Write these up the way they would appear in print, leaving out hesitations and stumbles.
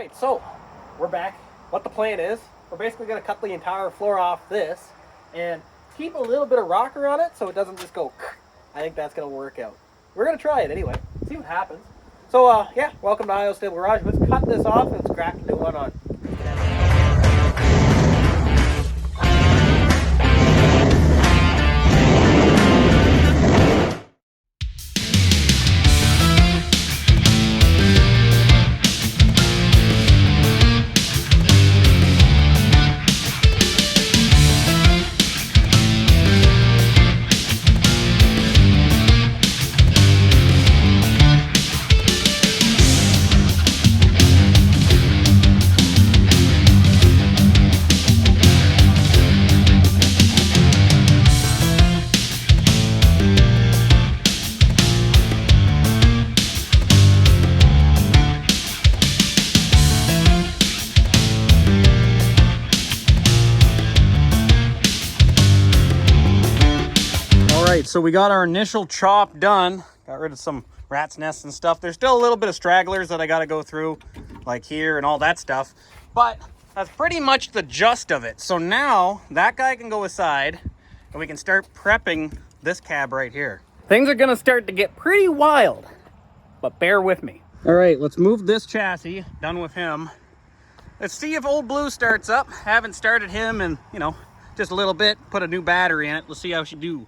Alright, so we're back. What the plan is, we're basically going to cut the entire floor off this and keep a little bit of rocker on it so it doesn't just go. I think that's going to work out. We're going to try it anyway, see what happens. So yeah, welcome to Ohio Stable Garage. Let's cut this off and let's crack a new one on. So we got our initial chop done, got rid of some rat's nests and stuff. There's still a little bit of stragglers that I got to go through, like here and all that stuff, but that's pretty much the gist of it. So now that guy can go aside and we can start prepping this cab right here. Things are gonna start to get pretty wild, but bear with me. All right, let's move this chassis, done with him. Let's see if Old Blue starts up. Haven't started him in, just a little bit, put a new battery in it. Let's see how she do.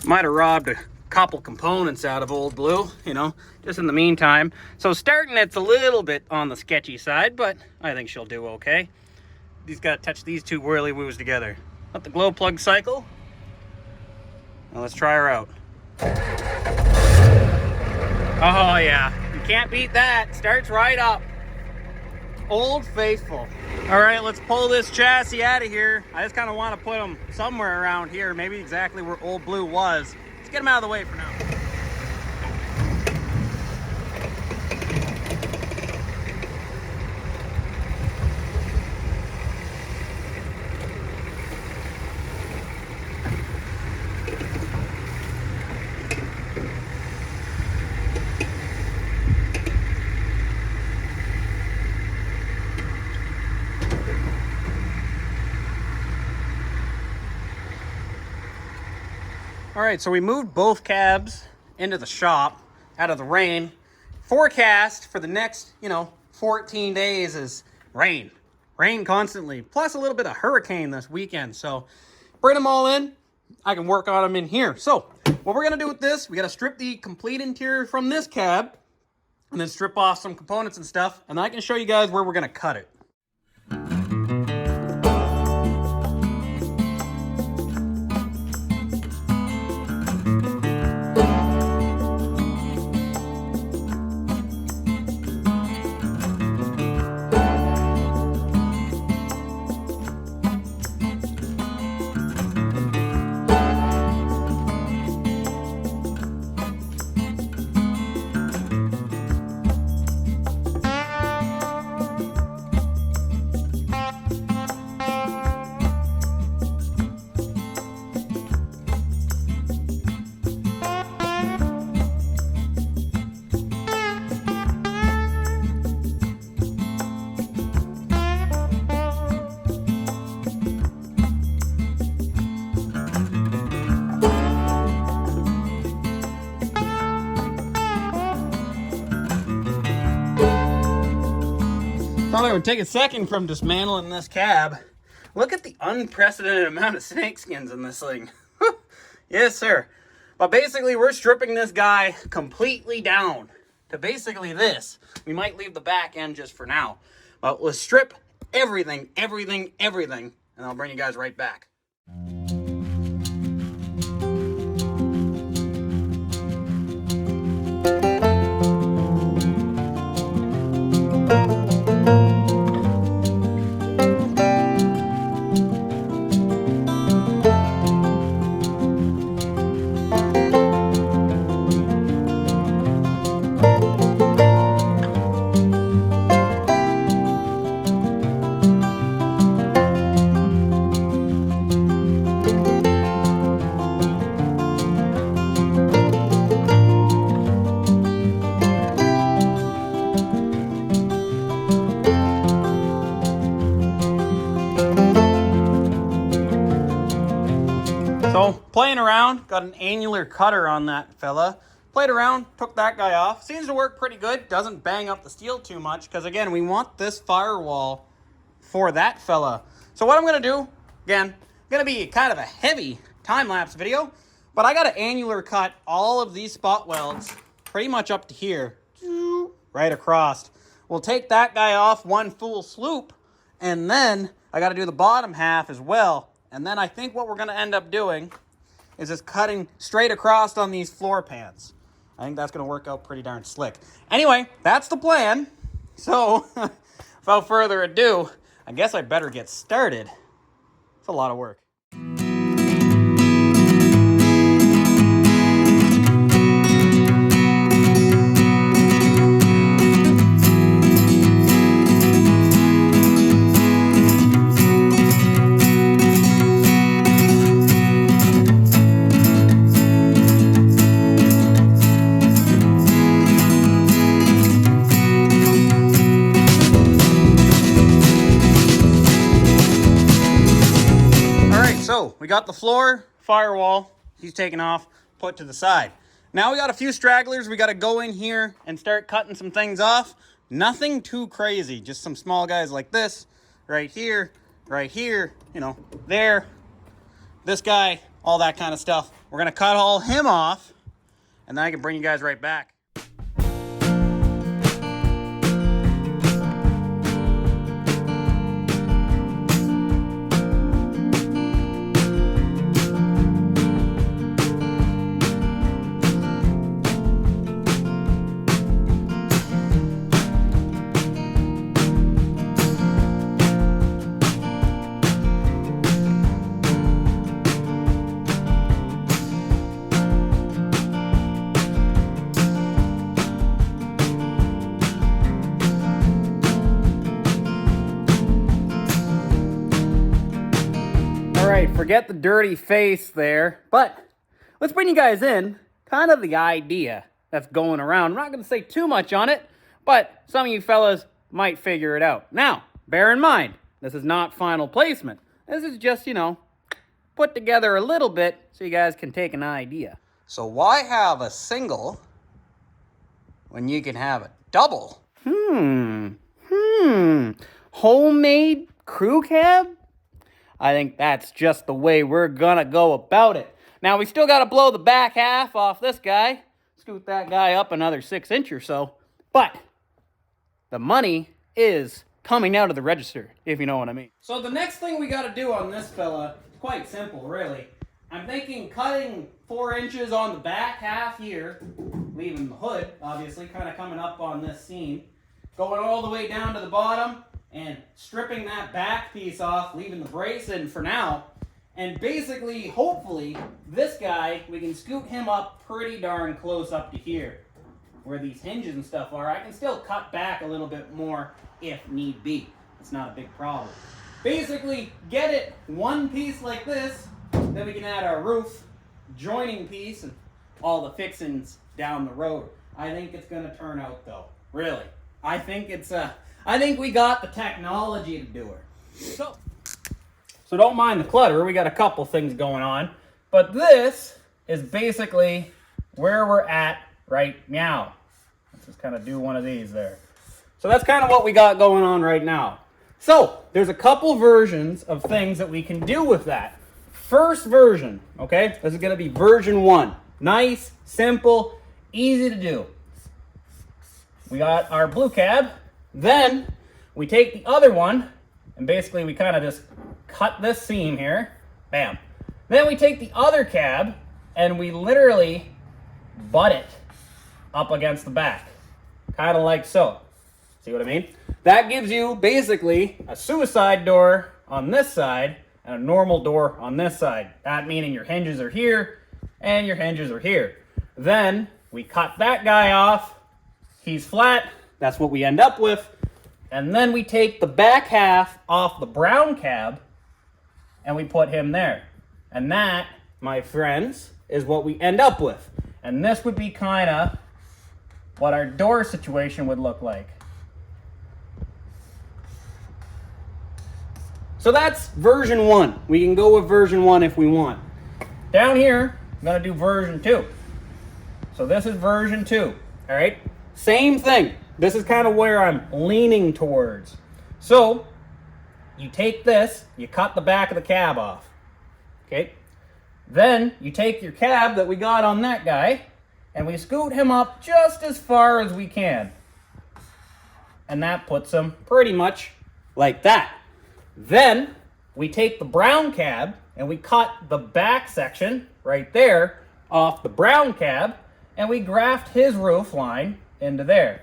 Might have robbed a couple components out of Old Blue, just in the meantime. So starting it's a little bit on the sketchy side, but I think she'll do okay. He's got to touch these two whirly-woos together. Let the glow plug cycle. Now let's try her out. Oh yeah, you can't beat that. Starts right up. Old Faithful. All right, let's pull this chassis out of here. I just kind of want to put him somewhere around here, maybe exactly where Old Blue was. Let's get him out of the way for now. All right, so we moved both cabs into the shop out of the rain. Forecast for the next, 14 days is rain. Rain constantly, plus a little bit of hurricane this weekend. So bring them all in. I can work on them in here. So what we're gonna do with this, we gotta strip the complete interior from this cab and then strip off some components and stuff. And then I can show you guys where we're gonna cut it. Thought I would take a second from dismantling this cab. Look at the unprecedented amount of snake skins in this thing. Yes, sir. But basically, we're stripping this guy completely down to basically this. We might leave the back end just for now. But let's strip everything, and I'll bring you guys right back. playing around, got an annular cutter on that fella. Played around, took that guy off. Seems to work pretty good. Doesn't bang up the steel too much because, again, we want this firewall for that fella. So what I'm going to do, again, going to be kind of a heavy time-lapse video, but I got to annular cut all of these spot welds pretty much up to here, right across. We'll take that guy off one full swoop, and then I got to do the bottom half as well. And then I think what we're going to end up doing is just cutting straight across on these floor pans. I think that's going to work out pretty darn slick. Anyway, that's the plan. So, without further ado, I guess I better get started. It's a lot of work. So we got the floor firewall, he's taken off, put to the side. Now we got a few stragglers. We got to go in here and start cutting some things off. Nothing too crazy, just some small guys like this, right here, you know, there, this guy, all that kind of stuff. We're going to cut all him off, and then I can bring you guys right back. Forget the dirty face there, but let's bring you guys in kind of the idea that's going around. I'm not going to say too much on it, but some of you fellas might figure it out. Now, bear in mind, this is not final placement. This is just, you know, put together a little bit so you guys can take an idea. So why have a single when you can have a double? Homemade crew cab? I think that's just the way we're gonna go about it. Now, we still gotta blow the back half off this guy, scoot that guy up another 6 inch or so, but the money is coming out of the register, if you know what I mean. So the next thing we gotta do on this fella, it's quite simple, really. I'm thinking cutting 4 inches on the back half here, leaving the hood, obviously, kind of coming up on this seam, going all the way down to the bottom, and stripping that back piece off, leaving the brace in for now. And basically, hopefully, this guy, we can scoot him up pretty darn close up to here, where these hinges and stuff are. I can still cut back a little bit more if need be. It's not a big problem. Basically, get it one piece like this, then we can add our roof, joining piece, and all the fixings down the road. I think it's gonna turn out though, really. I think we got the technology to do it. So don't mind the clutter. We got a couple things going on. But this is basically where we're at right now. Let's just kind of do one of these there. So that's kind of what we got going on right now. So there's a couple versions of things that we can do with that. First version, okay? This is going to be version 1. Nice, simple, easy to do. We got our blue cab. Then we take the other one, and basically we kind of just cut this seam here. Bam. Then we take the other cab, and we literally butt it up against the back. Kind of like so. See what I mean? That gives you basically a suicide door on this side and a normal door on this side. That meaning your hinges are here and your hinges are here. Then we cut that guy off. He's flat. That's what we end up with. And then we take the back half off the brown cab and we put him there. And that, my friends, is what we end up with. And this would be kind of what our door situation would look like. So that's version 1. We can go with version 1 if we want. Down here, I'm gonna do version 2. So this is version 2, all right? Same thing. This is kind of where I'm leaning towards. So you take this, you cut the back of the cab off, okay? Then you take your cab that we got on that guy, and we scoot him up just as far as we can. And that puts him pretty much like that. Then we take the brown cab and we cut the back section right there off the brown cab, and we graft his roof line into there.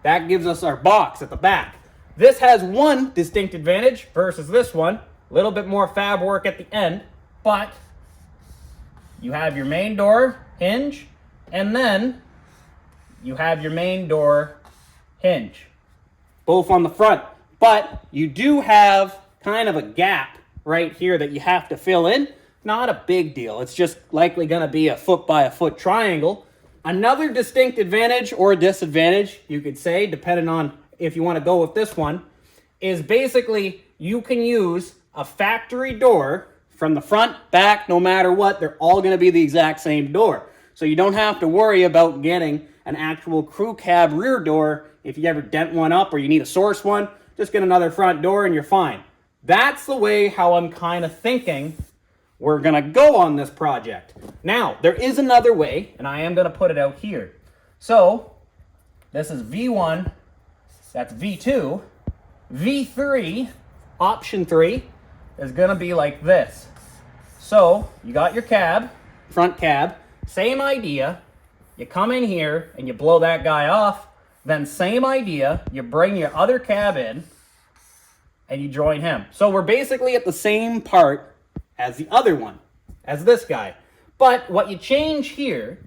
That gives us our box at the back. This has one distinct advantage versus this one. A little bit more fab work at the end, but you have your main door hinge, and then you have your main door hinge, both on the front. But you do have kind of a gap right here that you have to fill in. Not a big deal. It's just likely going to be a foot by a foot triangle. Another distinct advantage or disadvantage, you could say, depending on if you want to go with this one, is basically you can use a factory door from the front, back, no matter what. They're all going to be the exact same door. So you don't have to worry about getting an actual crew cab rear door if you ever dent one up or you need to source one. Just get another front door and you're fine. That's the way how I'm kind of thinking we're going to go on this project. Now, there is another way, and I am going to put it out here. So, this is V1, that's V2. V3, option 3, is going to be like this. So, you got your cab, front cab, same idea. You come in here and you blow that guy off. Then same idea, you bring your other cab in and you join him. So we're basically at the same part as the other one, as this guy. But what you change here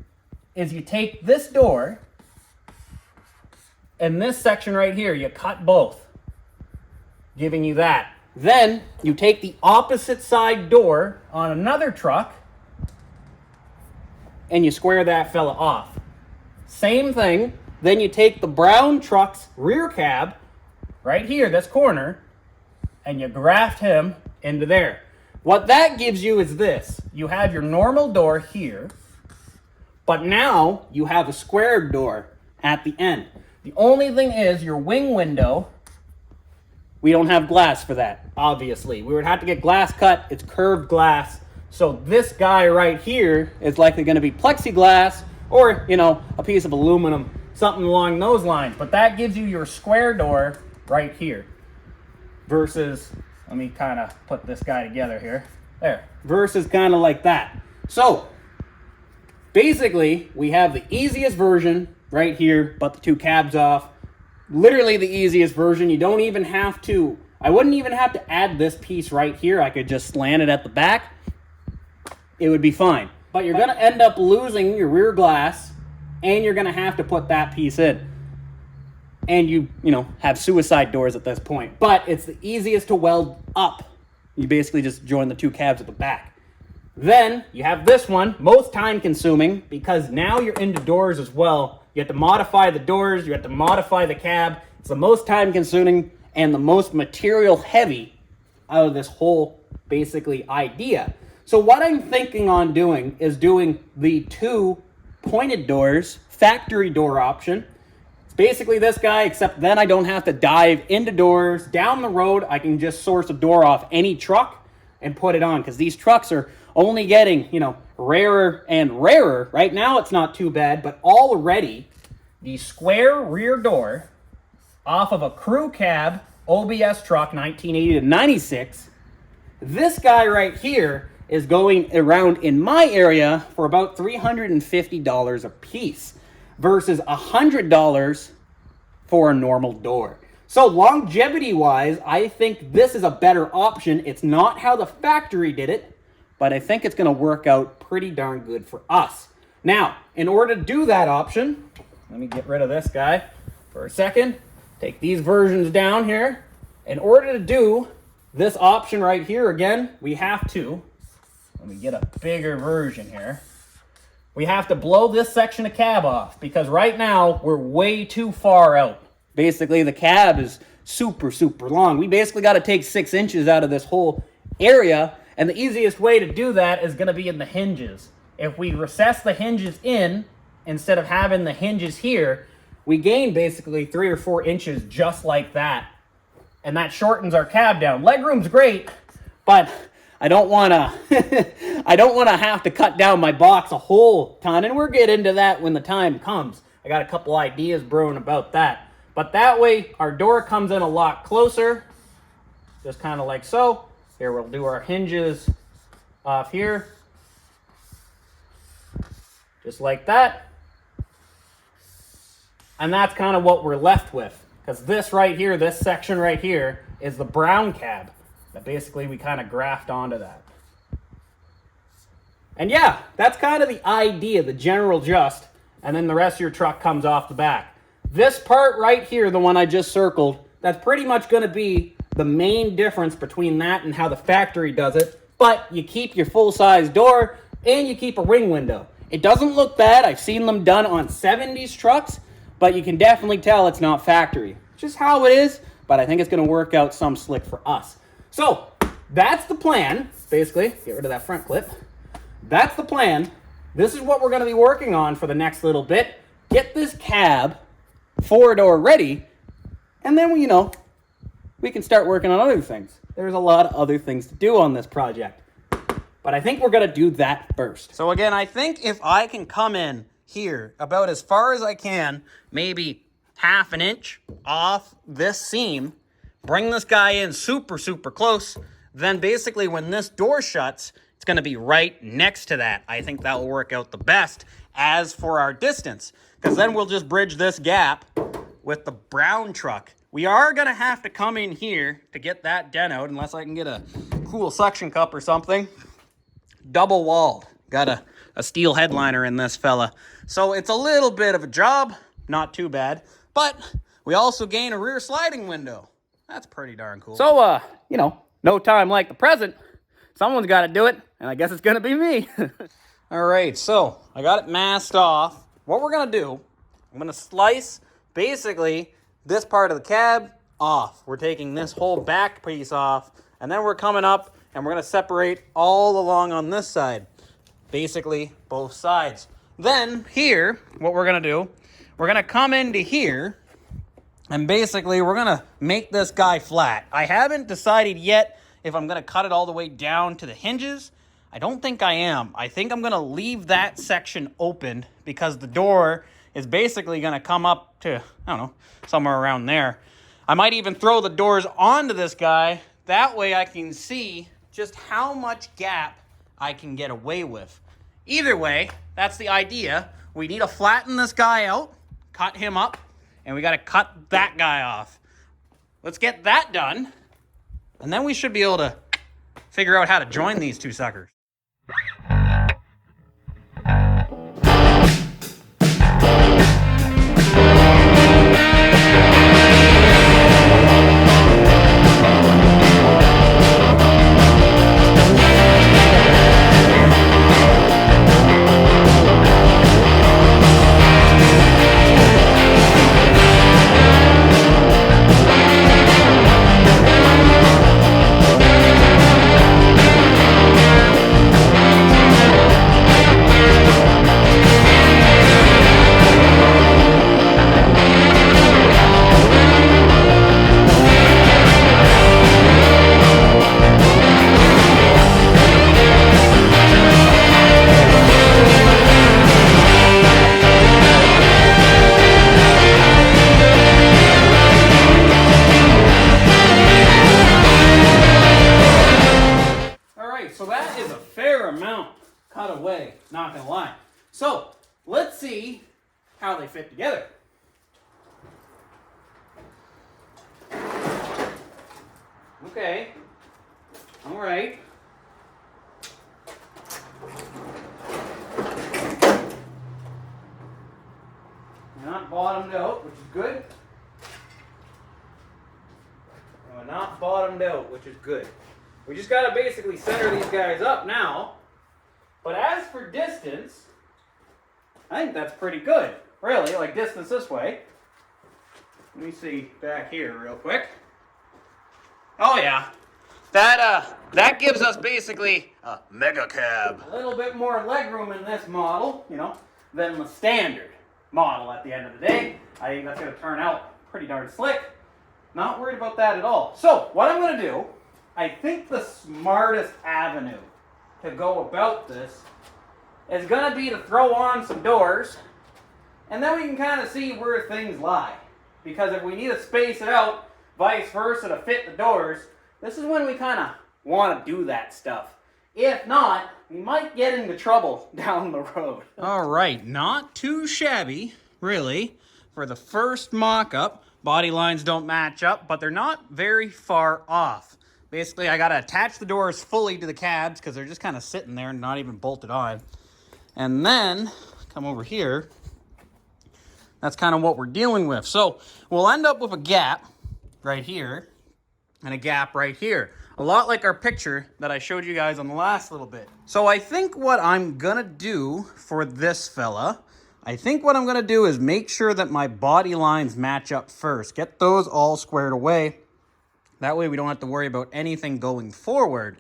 is you take this door and this section right here, you cut both, giving you that. Then you take the opposite side door on another truck and you square that fella off. Same thing. Then you take the brown truck's rear cab right here, this corner, and you graft him into there. What that gives you is this. You have your normal door here, but now you have a squared door at the end. The only thing is your wing window, we don't have glass for that, obviously. We would have to get glass cut. It's curved glass. So this guy right here is likely going to be plexiglass or, you know, a piece of aluminum, something along those lines. But that gives you your square door right here. Versus, let me kind of put this guy together here. There. Versus kind of like that. So, basically, we have the easiest version right here, but the two cabs off. Literally the easiest version. You don't even have to, I wouldn't even have to add this piece right here. I could just slant it at the back. It would be fine. But you're going to end up losing your rear glass, and you're going to have to put that piece in. And you have suicide doors at this point. But it's the easiest to weld up. You basically just join the two cabs at the back. Then you have this one, most time consuming, because now you're into doors as well. You have to modify the doors, you have to modify the cab. It's the most time consuming and the most material heavy out of this whole basically idea. So what I'm thinking on doing is doing the two pointed doors, factory door option. It's basically this guy, except then I don't have to dive into doors. Down the road, I can just source a door off any truck and put it on, because these trucks are only getting, rarer and rarer. Right now, it's not too bad, but already the square rear door off of a crew cab OBS truck, 1980 to 96, this guy right here is going around in my area for about $350 a piece versus $100 for a normal door. So longevity-wise, I think this is a better option. It's not how the factory did it, but I think it's going to work out pretty darn good for us. Now, in order to do that option, let me get rid of this guy for a second. Take these versions down here. In order to do this option right here, again, we have to, let me get a bigger version here. We have to blow this section of cab off, because right now we're way too far out. Basically, the cab is super, super long. We basically got to take 6 inches out of this whole area, And the easiest way to do that is going to be in the hinges. If we recess the hinges in, instead of having the hinges here, we gain basically 3 or 4 inches just like that. And that shortens our cab down. Legroom's great, but I don't want to I don't want to have to cut down my box a whole ton, and we'll get into that when the time comes. I got a couple ideas brewing about that. But that way our door comes in a lot closer, just kind of like so. Here we'll do our hinges off here, just like that. And that's kind of what we're left with, because this right here, this section right here, is the brown cab that basically we kind of graft onto that. And yeah, that's kind of the idea, the general gist, and then the rest of your truck comes off the back. This part right here, the one I just circled, that's pretty much going to be the main difference between that and how the factory does it, but you keep your full-size door and you keep a ring window. It doesn't look bad. I've seen them done on 70s trucks, but you can definitely tell it's not factory. It's just how it is, but I think it's going to work out some slick for us. So that's the plan, basically. Get rid of that front clip. That's the plan. This is what we're going to be working on for the next little bit. Get this cab 4-door ready, and then we can start working on other things. There's a lot of other things to do on this project, but I think we're going to do that first. So again, I think if I can come in here about as far as I can, maybe 1/2 inch off this seam, bring this guy in super, super close, then basically when this door shuts, it's going to be right next to that. I think that will work out the best. As for our distance, because then we'll just bridge this gap with the brown truck. We are going to have to come in here to get that dent out, unless I can get a cool suction cup or something. Double walled. Got a steel headliner in this fella. So it's a little bit of a job. Not too bad. But we also gain a rear sliding window. That's pretty darn cool. So, no time like the present. Someone's got to do it, and I guess it's going to be me. All right, so I got it masked off. What we're going to do, I'm going to slice basically this part of the cab off. We're taking this whole back piece off, and then we're coming up, and we're going to separate all along on this side. Basically, both sides. Then, here, what we're going to do, we're going to come into here, and basically, we're going to make this guy flat. I haven't decided yet if I'm going to cut it all the way down to the hinges. I don't think I am. I think I'm going to leave that section open because the door is basically going to come up to, I don't know, somewhere around there. I might even throw the doors onto this guy. That way I can see just how much gap I can get away with. Either way, that's the idea. We need to flatten this guy out, cut him up, and we got to cut that guy off. Let's get that done, and then we should be able to figure out how to join these two suckers. Cut away, not gonna lie. So let's see how they fit together. Okay, all right. They're not bottomed out, which is good. They're not bottomed out, which is good. We just gotta basically center these guys up now. But as for distance, I think that's pretty good. Really, like distance this way. Let me see back here real quick. Oh yeah, that gives us basically a mega cab. A little bit more legroom in this model, you know, than the standard model at the end of the day. I think that's going to turn out pretty darn slick. Not worried about that at all. So, what I'm going to do, I think the smartest avenue to go about this is going to be to throw on some doors, and then we can kind of see where things lie. Because if we need to space it out, vice versa, to fit the doors, this is when we kind of want to do that stuff. If not, we might get into trouble down the road. All right, not too shabby, really, for the first mock-up. Body lines don't match up, but they're not very far off. Basically, I got to attach the doors fully to the cabs because they're just kind of sitting there and not even bolted on. And then, come over here. That's kind of what we're dealing with. So, we'll end up with a gap right here and a gap right here. A lot like our picture that I showed you guys on the last little bit. So I think what I'm gonna do for this fella, is make sure that my body lines match up first. Get those all squared away. That way we don't have to worry about anything going forward.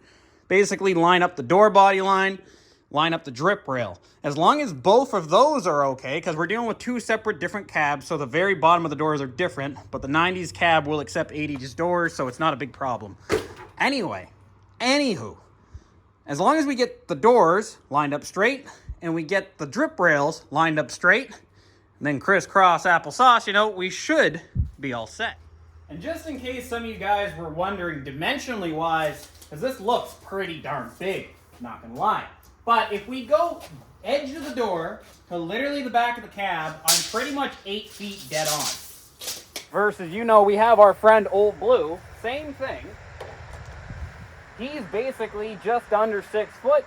Basically line up the door body line, line up the drip rail. As long as both of those are okay, because we're dealing with two separate different cabs, so the very bottom of the doors are different, but the 90s cab will accept 80s doors, so it's not a big problem. Anywho, as long as we get the doors lined up straight and we get the drip rails lined up straight, and then crisscross applesauce, you know, we should be all set. And just in case some of you guys were wondering dimensionally wise, because this looks pretty darn big, not gonna lie. But if we go edge of the door to literally the back of the cab, I'm pretty much 8 feet dead on. Versus, you know, we have our friend Old Blue, same thing. He's basically just under 6 foot,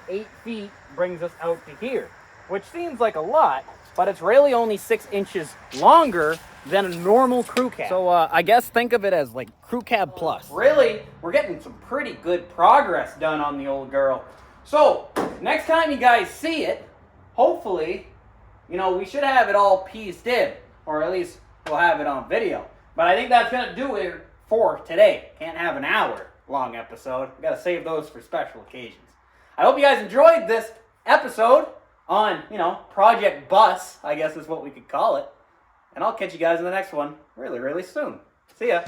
8 feet brings us out to here, which seems like a lot, but it's really only 6 inches longer than a normal crew cab. So I guess think of it as like crew cab plus. Really, we're getting some pretty good progress done on the old girl. So next time you guys see it, hopefully, you know, we should have it all pieced in, or at least we'll have it on video. But I think that's gonna do it for today. Can't have an hour-long episode. We gotta save those for special occasions. I hope you guys enjoyed this episode on, you know, Project Bus, I guess is what we could call it. And I'll catch you guys in the next one really, really soon. See ya.